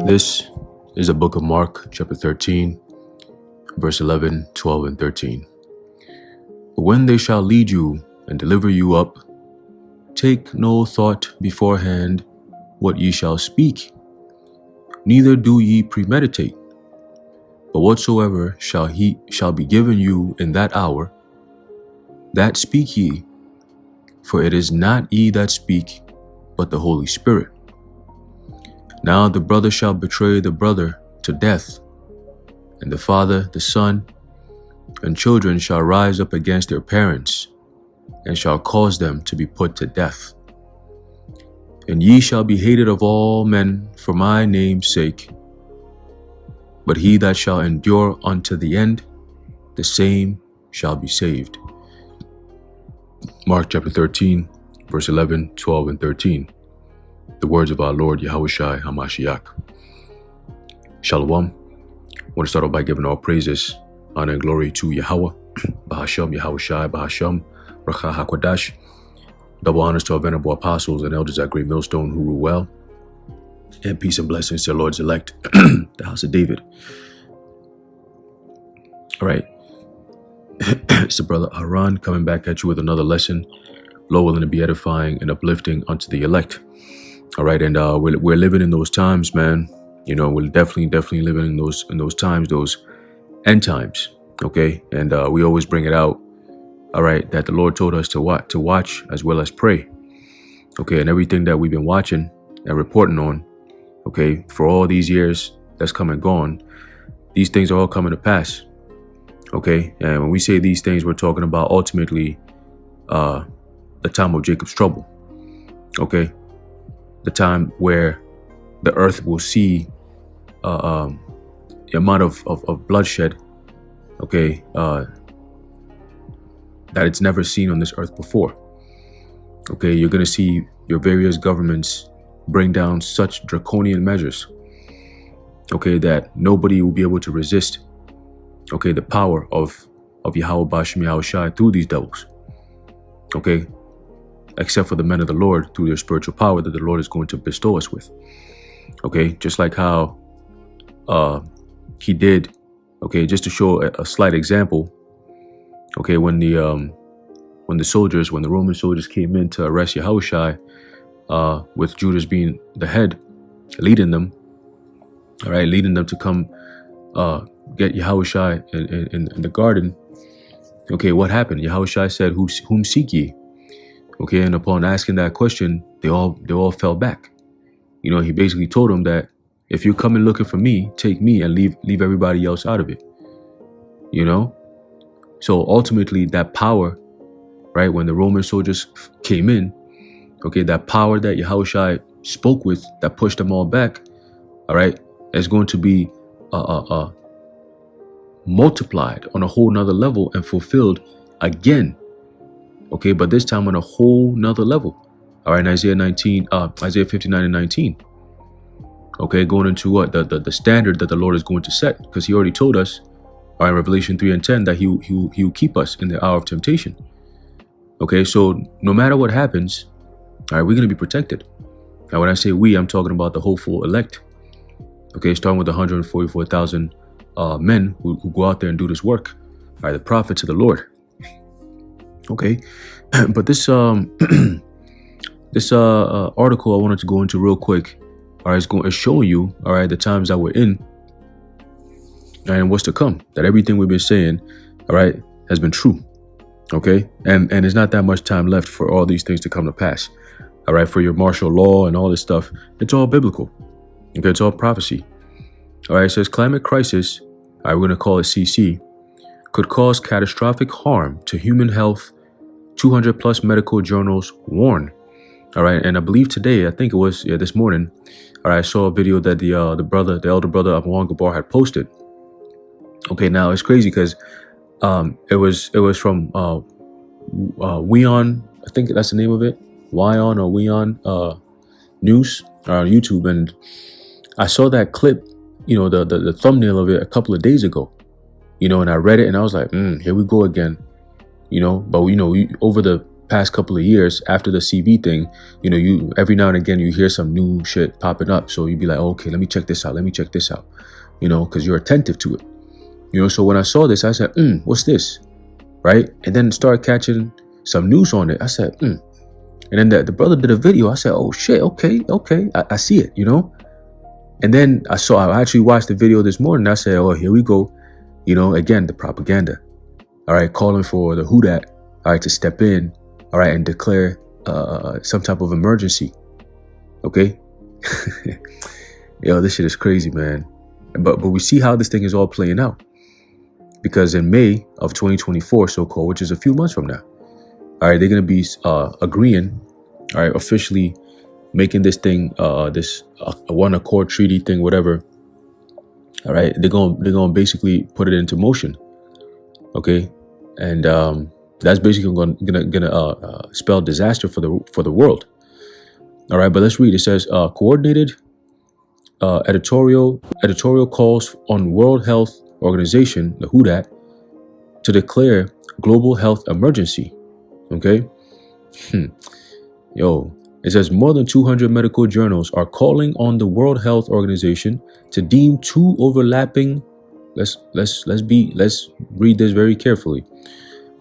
This is the book of Mark, chapter 13, verse 11, 12, and 13. But when they shall lead you and deliver you up, take no thought beforehand what ye shall speak, neither do ye premeditate. But whatsoever shall be given you in that hour, that speak ye, for it is not ye that speak, but the Holy Spirit. Now the brother shall betray the brother to death, and the father the son, and children shall rise up against their parents, and shall cause them to be put to death. And ye shall be hated of all men for my name's sake, but he that shall endure unto the end, the same shall be saved. Mark chapter 13, verse 11, 12, and 13. The words of our Lord Yahawashi HaMashiach. Shalom. I want to start off by giving all praises, honor, and glory to Yahawah, BAHASHAM, Yahawashi, BAHASHAM, Racha HaKodash. Double honors to our venerable apostles and elders at Greatmillstone who rule well. And peace and blessings to our Lord's elect, the house of David. All right. It's the brother Aran coming back at you with another lesson. Lord willing to be edifying and uplifting unto the elect. All right, and we're living in those times, man. You know, we're definitely living in those times, those end times. Okay, and we always bring it out. All right, that the Lord told us to watch as well as pray. Okay, and everything that we've been watching and reporting on, okay, for all these years that's come and gone, these things are all coming to pass. Okay, and when we say these things, we're talking about ultimately the time of Jacob's trouble. Okay. The time where the earth will see the amount of bloodshed, okay, that it's never seen on this earth before. Okay, you're going to see your various governments bring down such draconian measures, okay, that nobody will be able to resist, okay, the power of Yahawah Bashim Yahawashi through these devils, okay, except for the men of the Lord through their spiritual power that the Lord is going to bestow us with. Okay, just like how he did, okay, just to show a slight example, okay, when the Roman soldiers came in to arrest Yahawashi, with Judas being the head, leading them, all right, leading them to come get Yahawashi in the garden. Okay, what happened? Yahawashi said, whom seek ye? Okay, and upon asking that question, they all fell back. You know, he basically told them that if you're coming looking for me, take me and leave everybody else out of it. You know? So ultimately that power, right, when the Roman soldiers came in, okay, that power that Yahawashi spoke with that pushed them all back, all right, is going to be multiplied on a whole nother level and fulfilled again. Okay, but this time on a whole nother level. All right, in Isaiah 59 and 19. Okay, going into what? The standard that the Lord is going to set, because he already told us, all right, in Revelation 3 and 10, that he will keep us in the hour of temptation. Okay, so no matter what happens, all right, we're going to be protected. Now, when I say we, I'm talking about the hopeful elect. Okay, starting with the 144,000 men who go out there and do this work. All right, the prophets of the Lord. Okay, but this article I wanted to go into real quick, all right, is showing you, all right, the times that we're in, and what's to come. That everything we've been saying, all right, has been true. Okay, and there's not that much time left for all these things to come to pass. All right, for your martial law and all this stuff, it's all biblical. Okay, it's all prophecy. All right, it says climate crisis, all right, we're going to call it CC, could cause catastrophic harm to human health. 200 plus medical journals warn. All right, and I believe today, I think it was this morning, all right, I saw a video that the elder brother of Juan Gabar had posted. Okay, now it's crazy because it was from Weon, I think that's the name of it, Weon or Weon News on YouTube, and I saw that clip, you know, the thumbnail of it a couple of days ago, you know, and I read it and I was like, here we go again. You know, but you know, over the past couple of years after the CB thing, you know, you every now and again you hear some new shit popping up. So you'd be like, oh, okay, let me check this out. Let me check this out. You know, because you're attentive to it. You know, so when I saw this, I said, what's this? Right? And then started catching some news on it. I said, And then the brother did a video. I said, oh shit, okay. I see it, you know? And then I actually watched the video this morning. I said, oh, here we go. You know, again, the propaganda. All right, calling for the who dat, all right, to step in, all right, and declare some type of emergency. Okay? Yo, this shit is crazy, man. But we see how this thing is all playing out. Because in May of 2024, so-called, which is a few months from now, all right, they're going to be agreeing, all right, officially making this thing, this one accord treaty thing, whatever. All right, they're going to basically put it into motion. Okay, and that's basically gonna spell disaster for the world. All right, but let's read. It says coordinated editorial calls on World Health Organization, the WHO dat, to declare global health emergency. Okay, yo, it says more than 200 medical journals are calling on the World Health Organization to deem two overlapping. Let's read this very carefully.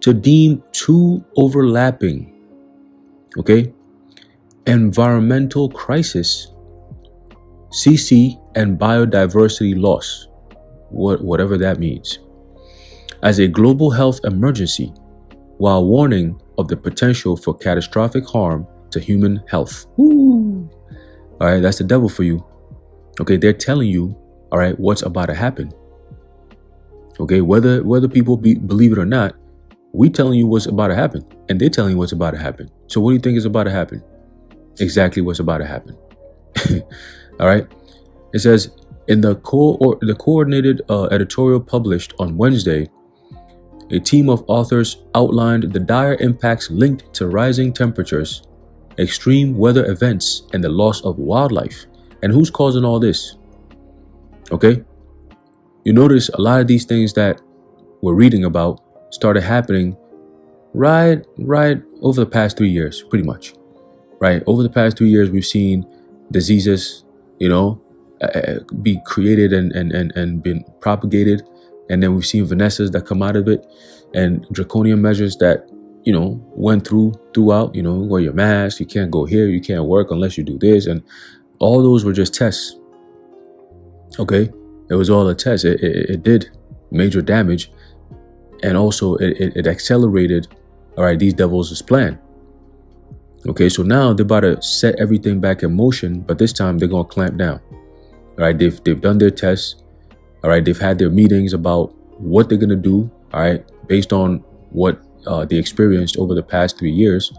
To deem two overlapping, okay, environmental crisis, CC, and biodiversity loss, whatever that means, as a global health emergency, while warning of the potential for catastrophic harm to human health. Woo. All right, that's the devil for you. Okay, they're telling you, all right, what's about to happen. Okay, whether people believe it or not, we telling you what's about to happen, and they're telling you what's about to happen. So what do you think is about to happen? Exactly what's about to happen. All right. It says in the coordinated editorial published on Wednesday, a team of authors outlined the dire impacts linked to rising temperatures, extreme weather events, and the loss of wildlife. And who's causing all this? Okay. You notice a lot of these things that we're reading about started happening right over the past 3 years, pretty much. Right? Over the past 3 years, we've seen diseases, you know, be created and been propagated. And then we've seen Vanessas that come out of it, and draconian measures that, you know, went throughout, you know, wear your mask, you can't go here, you can't work unless you do this. And all those were just tests. Okay. It was all a test. It did major damage, and also it accelerated, all right, these devils' plan. Okay, so now they're about to set everything back in motion, but this time they're gonna clamp down. All right, they've done their tests. All right, they've had their meetings about what they're gonna do. All right, based on what they experienced over the past 3 years.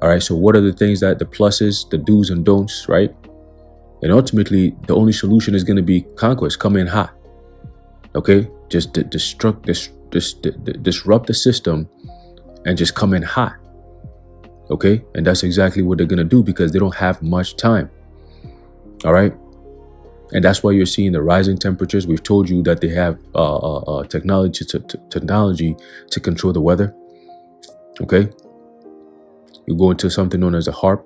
All right, so what are the things that the pluses, the do's and don'ts, right? And ultimately, the only solution is going to be conquest, come in hot. Okay, just disrupt the system and just come in hot. Okay, and that's exactly what they're going to do, because they don't have much time. All right, and that's why you're seeing the rising temperatures. We've told you that they have technology to control the weather. Okay, you go into something known as a HARP.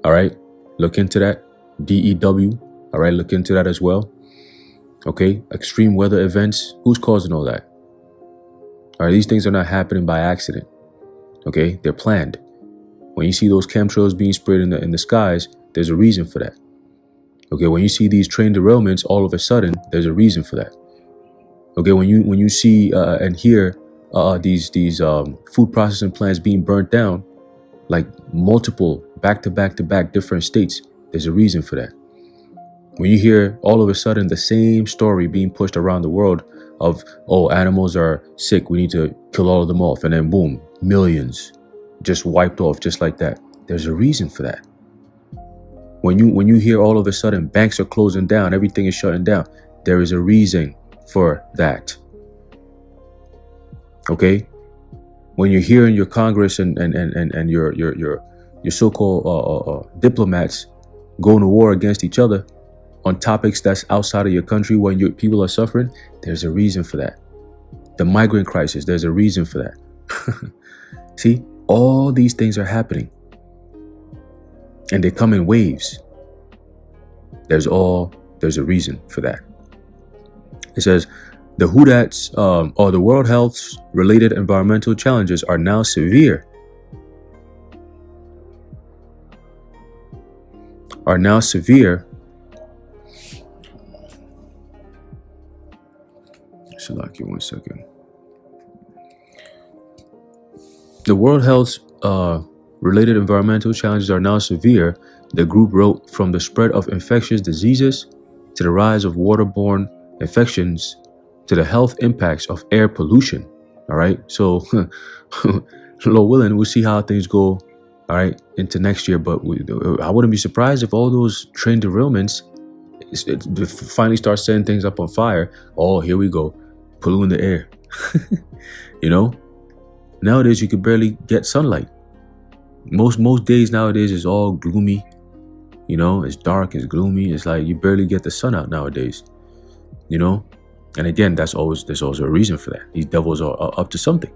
All right, look into that. DEW, all right, look into that as well. Okay, extreme weather events, who's causing all that? All right, these things are not happening by accident. Okay, they're planned. When you see those chemtrails being sprayed in the skies, there's a reason for that. Okay, when you see these train derailments all of a sudden, there's a reason for that. Okay, when you see and hear these food processing plants being burnt down, like multiple back to back different states, there's a reason for that. When you hear all of a sudden the same story being pushed around the world of, oh, animals are sick, we need to kill all of them off, and then boom, millions just wiped off just like that, there's a reason for that. When you hear all of a sudden banks are closing down, everything is shutting down, there is a reason for that. Okay? When you're hearing your Congress and your so-called diplomats going to war against each other on topics that's outside of your country when your people are suffering, there's a reason for that. The migrant crisis, there's a reason for that. See, All these things are happening, and they come in waves. There's a reason for that. It says the WHODATs or the World Health's related environmental challenges are now severe. Select you 1 second. The World Health's related environmental challenges are now severe, the group wrote, from the spread of infectious diseases to the rise of waterborne infections to the health impacts of air pollution. All right. So, Lord willing, we'll see how things go. All right, into next year. But I wouldn't be surprised if all those train derailments finally start setting things up on fire. Oh, here we go, polluting the air. You know, nowadays you can barely get sunlight. Most days nowadays is all gloomy. You know, it's dark, it's gloomy. It's like you barely get the sun out nowadays. You know, and again, there's always a reason for that. These devils are up to something.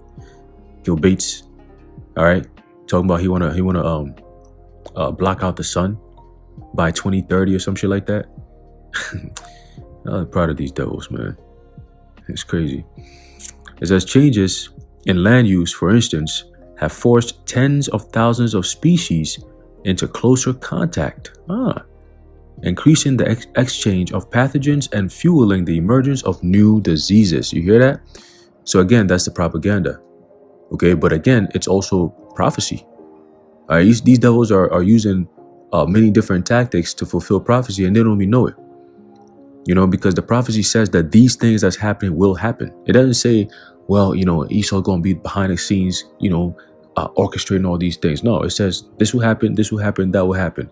Gil Bates, all right, talking about he wanna block out the sun by 2030 or some shit like that. I'm proud of these devils, man. It's crazy. It says changes in land use, for instance, have forced tens of thousands of species into closer contact, increasing the exchange of pathogens and fueling the emergence of new diseases. You hear that? So again, that's the propaganda. Okay, but again, it's also prophecy. All right, these devils are using many different tactics to fulfill prophecy, and they don't even know it. You know, because the prophecy says that these things that's happening will happen. It doesn't say, well, you know, Esau's going to be behind the scenes, you know, orchestrating all these things. No, it says this will happen, that will happen.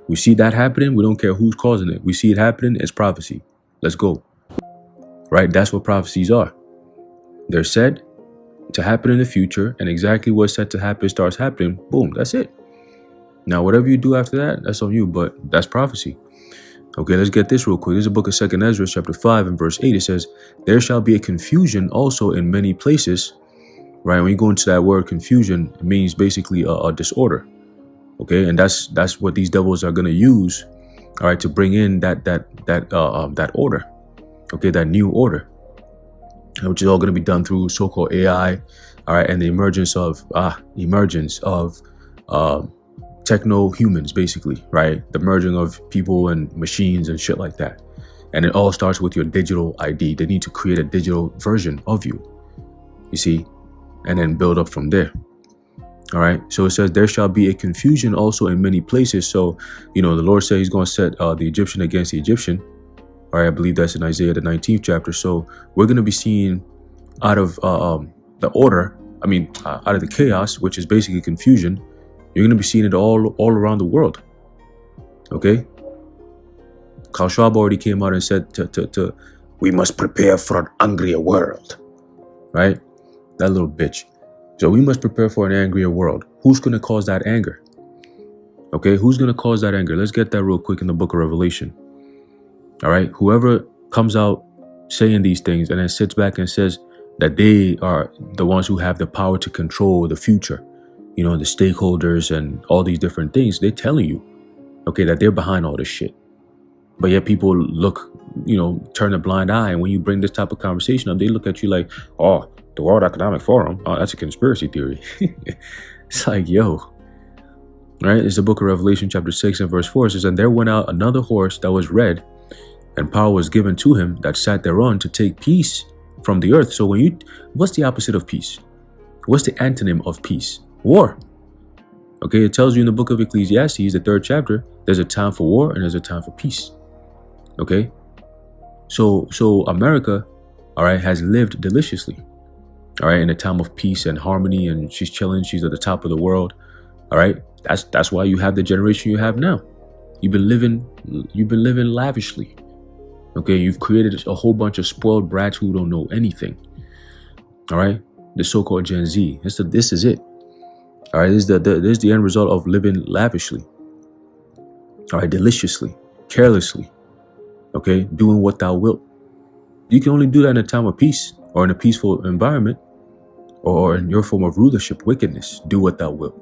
We see that happening. We don't care who's causing it. We see it happening. It's prophecy. Let's go. Right? That's what prophecies are. They're said to happen in the future, and exactly what's said to happen starts happening. Boom. That's it. Now, whatever you do after that, that's on you, but that's prophecy. Okay, let's get this real quick. This is the book of 2nd Ezra, chapter 5 and verse 8. It says, there shall be a confusion also in many places. Right? When you go into that word confusion, it means basically a disorder. Okay, and that's what these devils are going to use, all right, to bring in that order. Okay, that new order, which is all going to be done through so-called AI, all right, and the emergence of techno-humans, basically, right? The merging of people and machines and shit like that. And it all starts with your digital ID. They need to create a digital version of you, you see, and then build up from there. All right. So it says there shall be a confusion also in many places. So, you know, the Lord said he's going to set the Egyptian against the Egyptian. All right. I believe that's in Isaiah, the 19th chapter. So we're going to be seeing out of the order, out of the chaos, which is basically confusion. You're going to be seeing it all around the world. OK. Karl Schwab already came out and said we must prepare for an angrier world. Right. That little bitch. So we must prepare for an angrier world. Who's going to cause that anger? Okay, who's going to cause that anger? Let's get that real quick in the book of Revelation. All right, whoever comes out saying these things and then sits back and says that they are the ones who have the power to control the future, you know, the stakeholders and all these different things, they're telling you, okay, that they're behind all this shit. But yet people look, you know, turn a blind eye. And when you bring this type of conversation up, they look at you like, oh, the World Economic Forum, oh, that's a conspiracy theory. It's like, yo, right? It's the book of Revelation, chapter 6 and verse 4. It says, and there went out another horse that was red, and power was given to him that sat thereon to take peace from the earth. So what's the opposite of peace? What's the antonym of peace? War. Okay, it tells you in the book of Ecclesiastes, the 3rd chapter, there's a time for war and there's a time for peace. Okay, so America, all right, has lived deliciously. All right, in a time of peace and harmony, and she's chilling. She's at the top of the world. All right, that's why you have the generation you have now. You've been living lavishly. Okay, you've created a whole bunch of spoiled brats who don't know anything. All right, the so-called Gen Z. This is it. All right, this is the end result of living lavishly. All right, deliciously, carelessly. Okay, doing what thou wilt. You can only do that in a time of peace or in a peaceful environment. or in your form of rulership, wickedness, do what thou wilt.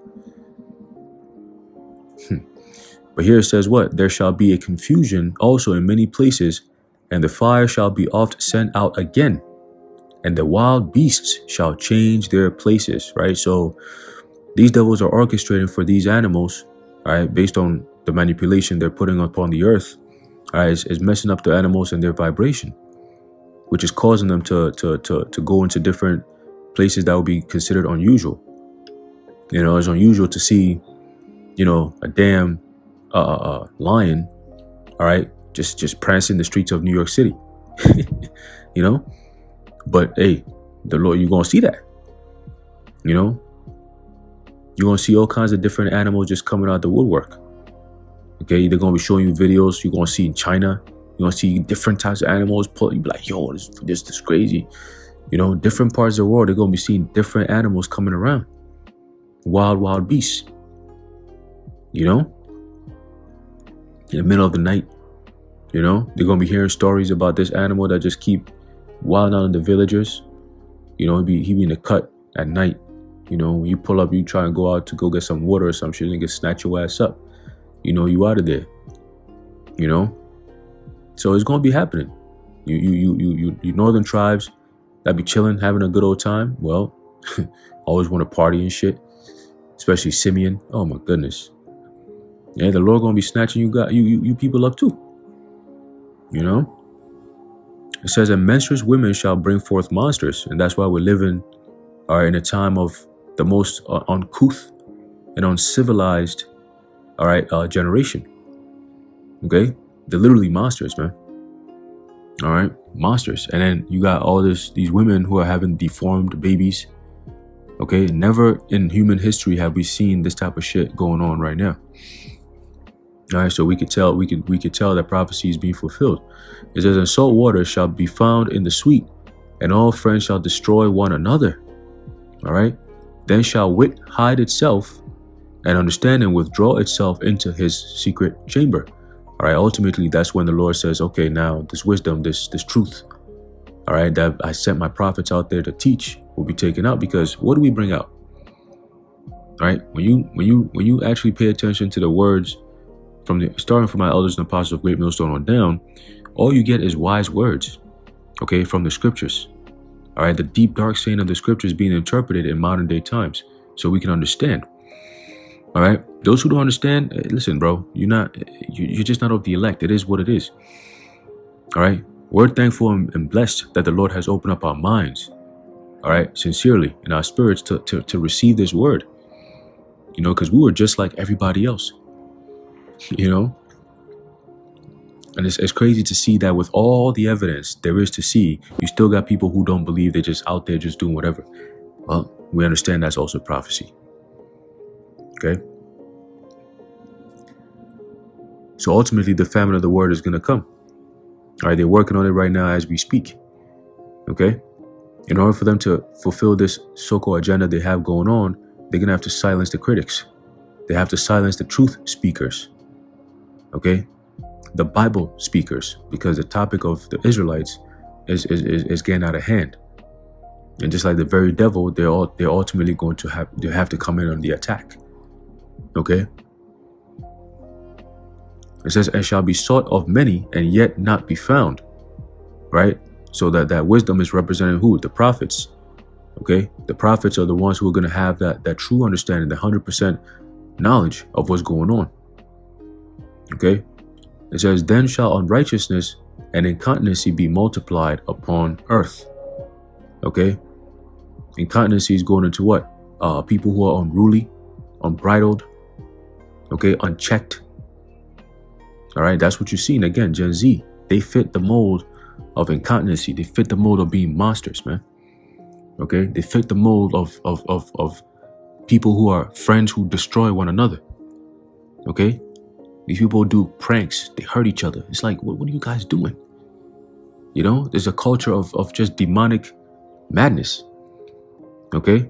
But here it says what? There shall be a confusion also in many places, and the fire shall be oft sent out again, and the wild beasts shall change their places, right? So these devils are orchestrating for these animals, right, based on the manipulation they're putting upon the earth, right, is messing up the animals and their vibration, which is causing them to go into different places that would be considered unusual. You know, it's unusual to see, you know, a damn lion, all right, just prancing the streets of New York City, you know. But hey, the Lord, you're gonna see that, you know. You're gonna see all kinds of different animals just coming out the woodwork. Okay, they're gonna be showing you videos. You're gonna see in China. You're gonna see different types of animals. You be like, yo, this is crazy. You know, different parts of the world, they're gonna be seeing different animals coming around. Wild beasts. You know, in the middle of the night. You know, they're gonna be hearing stories about this animal that just keep wilding out in the villagers. You know, he be in the cut at night. You know, when you pull up, you try and go out to go get some water or some shit, and get snatch your ass up. You know, you out of there. You know, so it's gonna be happening. You northern tribes that be chilling, having a good old time. Well, always want to party and shit. Especially Simeon. Oh my goodness. Yeah, the Lord gonna be snatching you people up too. You know. It says, and menstruous women shall bring forth monsters, and that's why we're living in a time of the most uncouth and uncivilized, generation. Okay, they're literally monsters, man. All right, monsters. And then you got all these women who are having deformed babies. Okay, never in human history have we seen this type of shit going on right now. All right, so we could tell that prophecy is being fulfilled. It says, and salt water shall be found in the sweet, and all friends shall destroy one another. All right, then shall wit hide itself, and understanding withdraw itself into his secret chamber. All right, ultimately, that's when the Lord says, okay, now this wisdom, this truth, all right, that I sent my prophets out there to teach will be taken out. Because what do we bring out? All right, when you actually pay attention to the words starting from my elders and apostles of Greatmillstone on down, all you get is wise words, okay, from the scriptures. All right, the deep dark saying of the scriptures being interpreted in modern day times, so we can understand. All right, those who don't understand, listen, bro, you're just not of the elect. It is what it is. All right, we're thankful and blessed that the Lord has opened up our minds, all right, sincerely, in our spirits to receive this word. You know, because we were just like everybody else. You know, and it's crazy to see that with all the evidence there is to see, you still got people who don't believe. They're just out there just doing whatever. Well, we understand that's also prophecy. Okay, so ultimately the famine of the word is going to come. All right, they're working on it right now as we speak. Okay, in order for them to fulfill this so-called agenda they have going on, they're going to have to silence the critics. They have to silence the truth speakers. Okay, the Bible speakers, because the topic of the Israelites is getting out of hand, and just like the very devil, they're ultimately going to have to come in on the attack. Okay, it says, and shall be sought of many and yet not be found. Right, so that wisdom is representing who? The prophets. Okay, the prophets are the ones who are going to have that true understanding, the 100% knowledge of what's going on. Okay, it says, then shall unrighteousness and incontinency be multiplied upon earth. Okay, incontinency is going into what? People who are unruly, unbridled, okay, unchecked. All right, that's what you're seeing. Again, Gen Z, they fit the mold of incontinency. They fit the mold of being monsters, man. Okay, they fit the mold of people who are friends who destroy one another. Okay, these people do pranks. They hurt each other. It's like, what are you guys doing? You know, there's a culture of just demonic madness. Okay,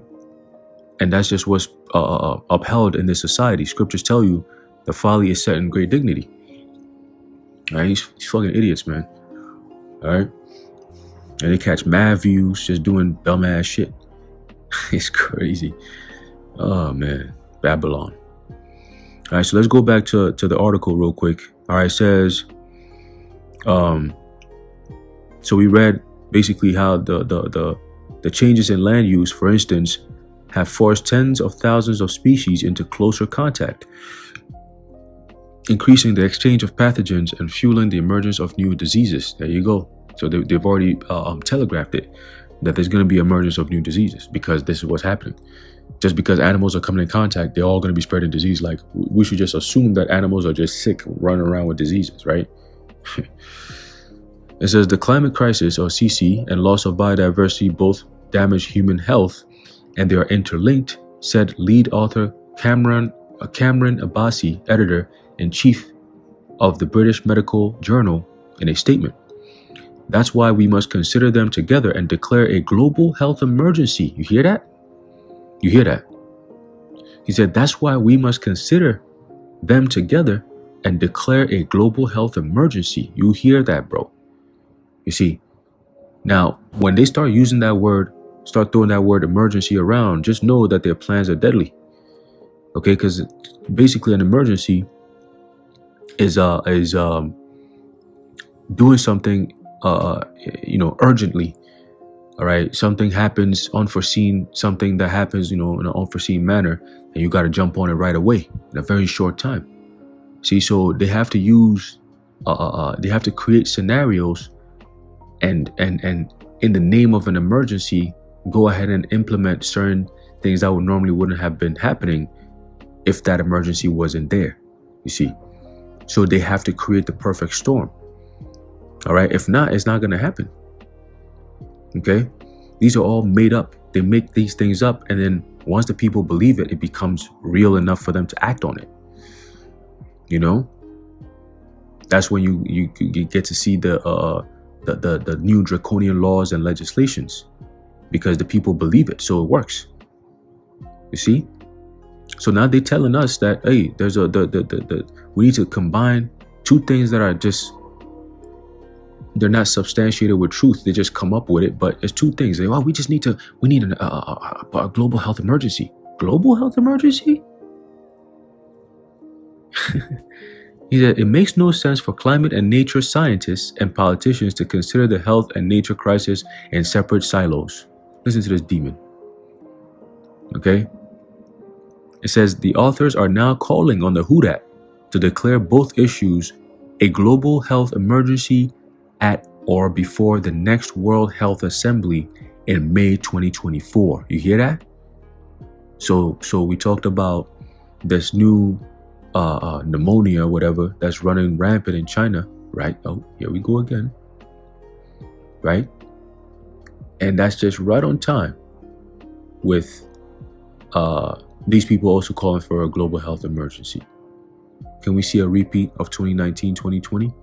and that's just what's upheld in this society. Scriptures tell you the folly is set in great dignity. All right, these fucking idiots, man. All right, and they catch mad views just doing dumbass shit. It's crazy. Oh man, Babylon. All right, so let's go back to the article real quick. All right, it says, so we read basically how the changes in land use, for instance, have forced tens of thousands of species into closer contact, increasing the exchange of pathogens and fueling the emergence of new diseases. There you go. So they've already telegraphed it, that there's going to be emergence of new diseases because this is what's happening. Just because animals are coming in contact, they're all going to be spreading disease. Like, we should just assume that animals are just sick, running around with diseases, right? It says the climate crisis, or CC, and loss of biodiversity both damage human health and they are interlinked, said lead author Cameron Abbasi, editor-in-chief of the British Medical Journal, in a statement. That's why we must consider them together and declare a global health emergency. You hear that? You hear that? He said, that's why we must consider them together and declare a global health emergency. You hear that, bro? You see, now, when they start using that word, start throwing that word emergency around, just know that their plans are deadly. Okay, because basically an emergency is doing something, urgently. All right, something happens unforeseen, something that happens, in an unforeseen manner, and you got to jump on it right away in a very short time. See, so they have to use, they have to create scenarios, and in the name of an emergency, go ahead and implement certain things that wouldn't have been happening if that emergency wasn't there. You see, so they have to create the perfect storm. All right, if not, it's not going to happen. Okay, these are all made up. They make these things up, and then once the people believe it, it becomes real enough for them to act on it. That's when you get to see the new draconian laws and legislations, because the people believe it, so it works. You see, so now they're telling us that, hey, there's we need to combine two things that are just, they're not substantiated with truth. They just come up with it, but it's two things. We need a global health emergency. Global health emergency? He said, it makes no sense for climate and nature scientists and politicians to consider the health and nature crisis in separate silos. Listen to this demon. Okay? It says, the authors are now calling on the Hudat to declare both issues a global health emergency at or before the next World Health Assembly in May 2024. You hear that? So we talked about this new pneumonia, whatever, that's running rampant in China, right? Oh, here we go again, right? And that's just right on time with these people also calling for a global health emergency. Can we see a repeat of 2019, 2020?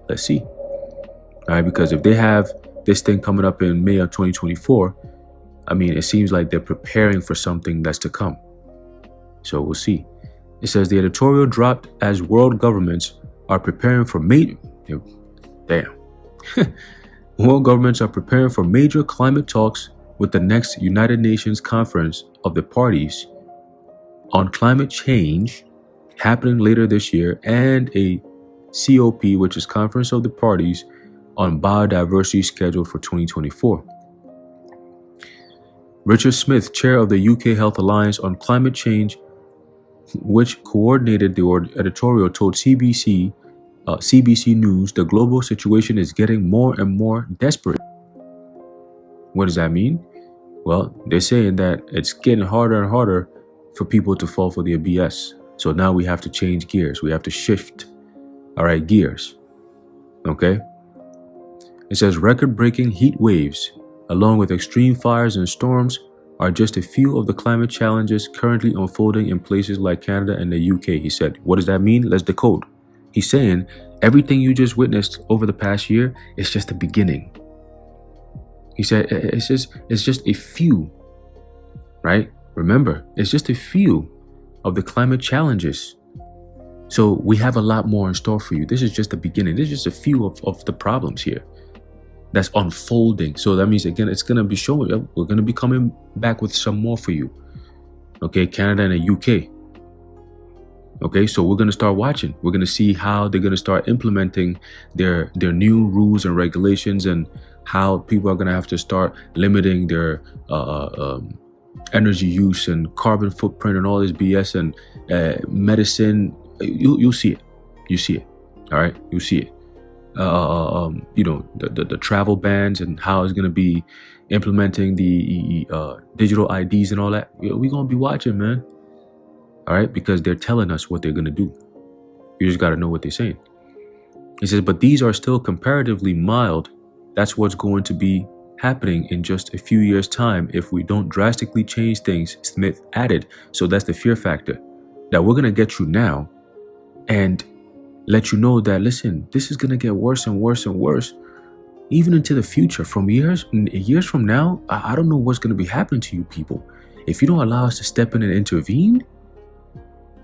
Let's see. All right, because if they have this thing coming up in May of 2024, I mean, it seems like they're preparing for something that's to come. So we'll see. It says the editorial dropped as world governments are preparing for world governments are preparing for major climate talks with the next United Nations Conference of the Parties on Climate Change happening later this year, and a COP, which is Conference of the Parties on Biodiversity, scheduled for 2024. Richard Smith, chair of the UK Health Alliance on Climate Change, which coordinated the editorial, told CBC News the global situation is getting more and more desperate. What does that mean? Well, they're saying that it's getting harder and harder for people to fall for the BS. So now we have to change gears. We have to shift, all right, gears. Okay? It says record-breaking heat waves, along with extreme fires and storms, are just a few of the climate challenges currently unfolding in places like Canada and the UK, he said. What does that mean? Let's decode. He's saying everything you just witnessed over the past year is just the beginning. He said it's just a few, right? Remember, it's just a few of the climate challenges. So we have a lot more in store for you. This is just the beginning. This is just a few of the problems here. that's unfolding. So that means, again, it's going to be showing. We're going to be coming back with some more for you. Okay, Canada and the UK. Okay, so we're going to start watching. We're going to see how they're going to start implementing their new rules and regulations, and how people are going to have to start limiting their energy use and carbon footprint and all this BS and medicine. You'll see it. You see it. All right, you'll see it. You know, the travel bans and how it's going to be implementing the digital IDs and all that. We're going to be watching, man. All right, because they're telling us what they're going to do. You just got to know what they're saying. He says, but these are still comparatively mild. That's what's going to be happening in just a few years' time if we don't drastically change things, Smith added. So that's the fear factor that we're going to get through now and let you know that, listen, this is going to get worse and worse and worse, even into the future. From years from now, I don't know what's going to be happening to you people. If you don't allow us to step in and intervene,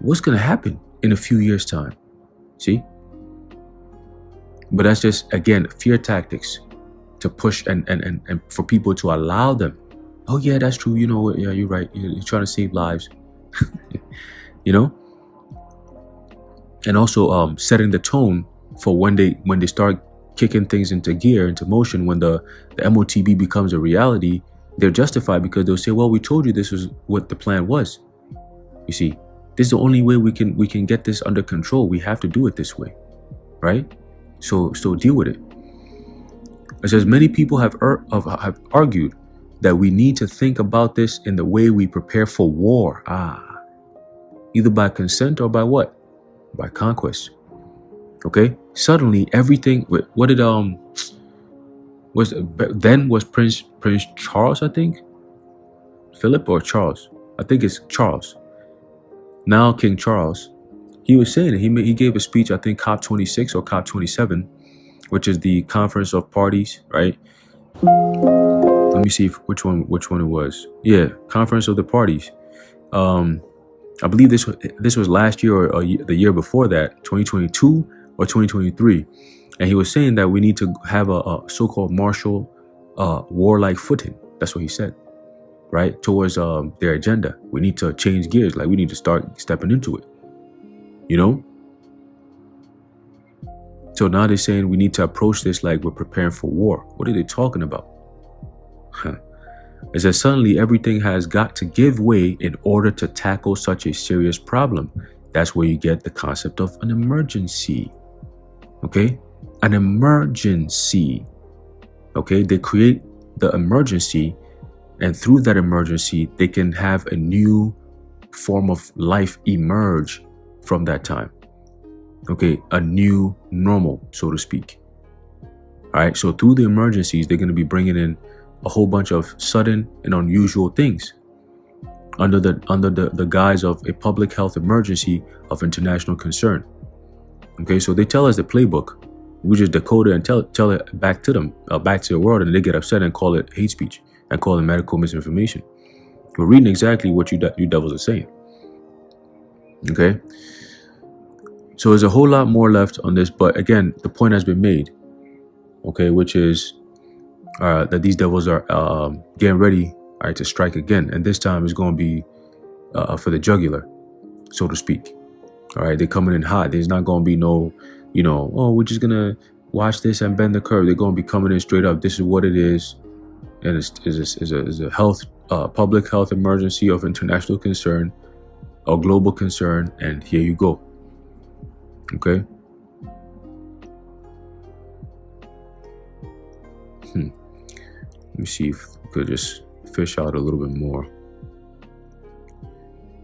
what's going to happen in a few years' time? See? But that's just, again, fear tactics to push and for people to allow them. Oh, yeah, that's true. You know, yeah, you're right. You're trying to save lives. You know? And also setting the tone for when they start kicking things into gear, into motion, when the MOTB becomes a reality, they're justified because they'll say, well, we told you this was what the plan was. You see? This is the only way we can get this under control. We have to do it this way, right? So deal with it. It says many people have argued that we need to think about this in the way we prepare for war. Either by consent or by what? By conquest. Okay. Suddenly everything. What did was Prince Charles? I think Philip or Charles. I think it's Charles. Now King Charles, he was saying it. He gave a speech, I think COP26 or COP27, which is the conference of parties, right? Let me see which one it was. Yeah, conference of the parties. I believe this was last year or the year before that, 2022 or 2023, and he was saying that we need to have a so-called martial warlike footing. That's what he said. Right, towards their agenda. We need to change gears. Like, we need to start stepping into it. You know? So now they're saying we need to approach this like we're preparing for war. What are they talking about? It says suddenly everything has got to give way in order to tackle such a serious problem. That's where you get the concept of an emergency. Okay? An emergency. Okay? They create the emergency, and through that emergency, they can have a new form of life emerge from that time. Okay, a new normal, so to speak. All right, so through the emergencies, they're going to be bringing in a whole bunch of sudden and unusual things under the guise of a public health emergency of international concern. Okay, so they tell us the playbook. We just decode it and tell it back to them, back to the world, and they get upset and call it hate speech and call it medical misinformation. We're reading exactly what you devils are saying. Okay, so there's a whole lot more left on this, but again, the point has been made. Okay, which is that these devils are getting ready, all right, to strike again, and this time it's going to be for the jugular, so to speak. All right, they're coming in hot. There's not going to be no, oh, we're just gonna watch this and bend the curve. They're going to be coming in straight up. This is what it is, and it's a health, public health emergency of international concern, or global concern, and here you go. Okay. Let me see if we could just fish out a little bit more.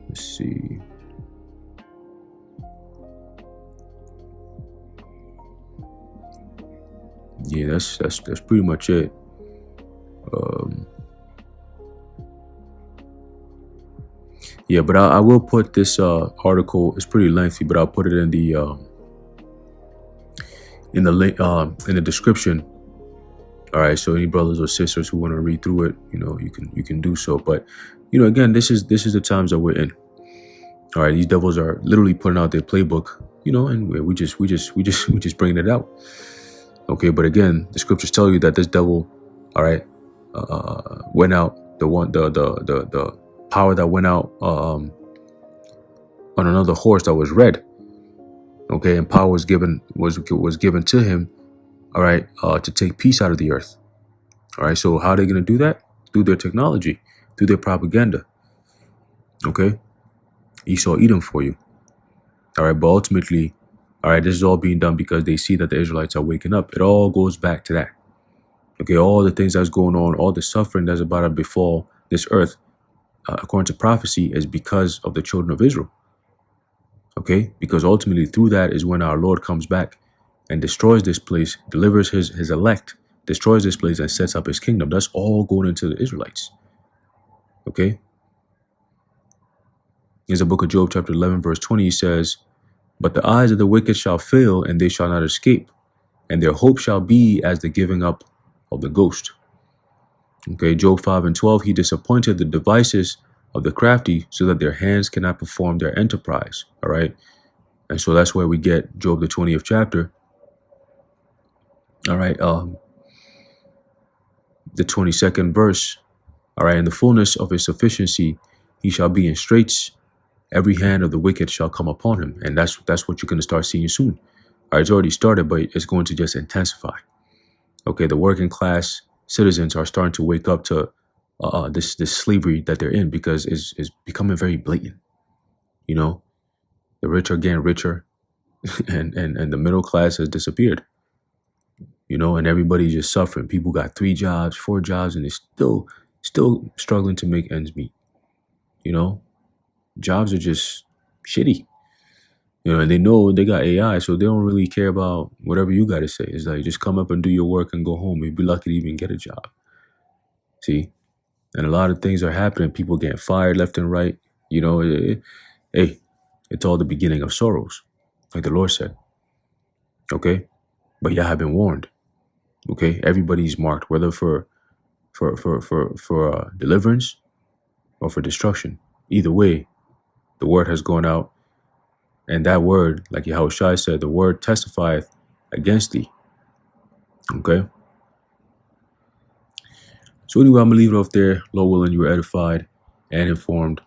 Let's see. Yeah, that's pretty much it. Yeah, but I will put this article. It's pretty lengthy, but I'll put it in the link in the description. All right, so any brothers or sisters who want to read through it, you can do so. But again, this is the times that we're in. All right, these devils are literally putting out their playbook, and we just bringing it out. Okay, but again, the scriptures tell you that this devil, all right, went out. The power that went out on another horse that was red. Okay, and power was given to him. All right, to take peace out of the earth. All right, so how are they going to do that? Through their technology, through their propaganda. Okay, Esau eat them for you. All right, but ultimately, all right, this is all being done because they see that the Israelites are waking up. It all goes back to that. Okay, all the things that's going on, all the suffering that's about to befall this earth, according to prophecy, is because of the children of Israel. Okay, because ultimately through that is when our Lord comes back and destroys this place, delivers his elect, destroys this place and sets up his kingdom. That's all going into the Israelites. Okay. In the book of Job, chapter 11, verse 20, he says, "But the eyes of the wicked shall fail, and they shall not escape, and their hope shall be as the giving up of the ghost." Okay, Job 5 and 12, he disappointed the devices of the crafty so that their hands cannot perform their enterprise. All right. And so that's where we get Job, the 20th chapter. All right. The 22nd verse. All right. In the fullness of his sufficiency, he shall be in straits. Every hand of the wicked shall come upon him. And that's what you're going to start seeing soon. All right, it's already started, but it's going to just intensify. Okay, the working class citizens are starting to wake up to this slavery that they're in because it's becoming very blatant. You know, the rich are getting richer, and the middle class has disappeared. You know, and everybody's just suffering. People got 3 jobs, 4 jobs, and they're still struggling to make ends meet. You know, jobs are just shitty. You know, and they know they got AI, so they don't really care about whatever you got to say. It's like, just come up and do your work and go home. You'd be lucky to even get a job. See? And a lot of things are happening. People getting fired left and right. You know, hey, it's all the beginning of sorrows, like the Lord said. Okay? But y'all have been warned. Okay? Everybody's marked, whether for deliverance or for destruction. Either way, the word has gone out. And that word, like Yahawashi said, the word testifieth against thee. Okay? So anyway, I'm going to leave it off there. Lord willing, you were edified and informed.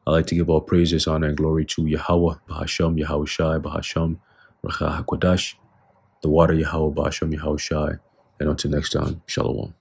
I'd like to give all praises, honor, and glory to Yahawah, BAHASHAM, Yahawashi, BAHASHAM, Racha HaKodash, the water Yahawah, BAHASHAM, Yahawashi. And until next time, Shalom.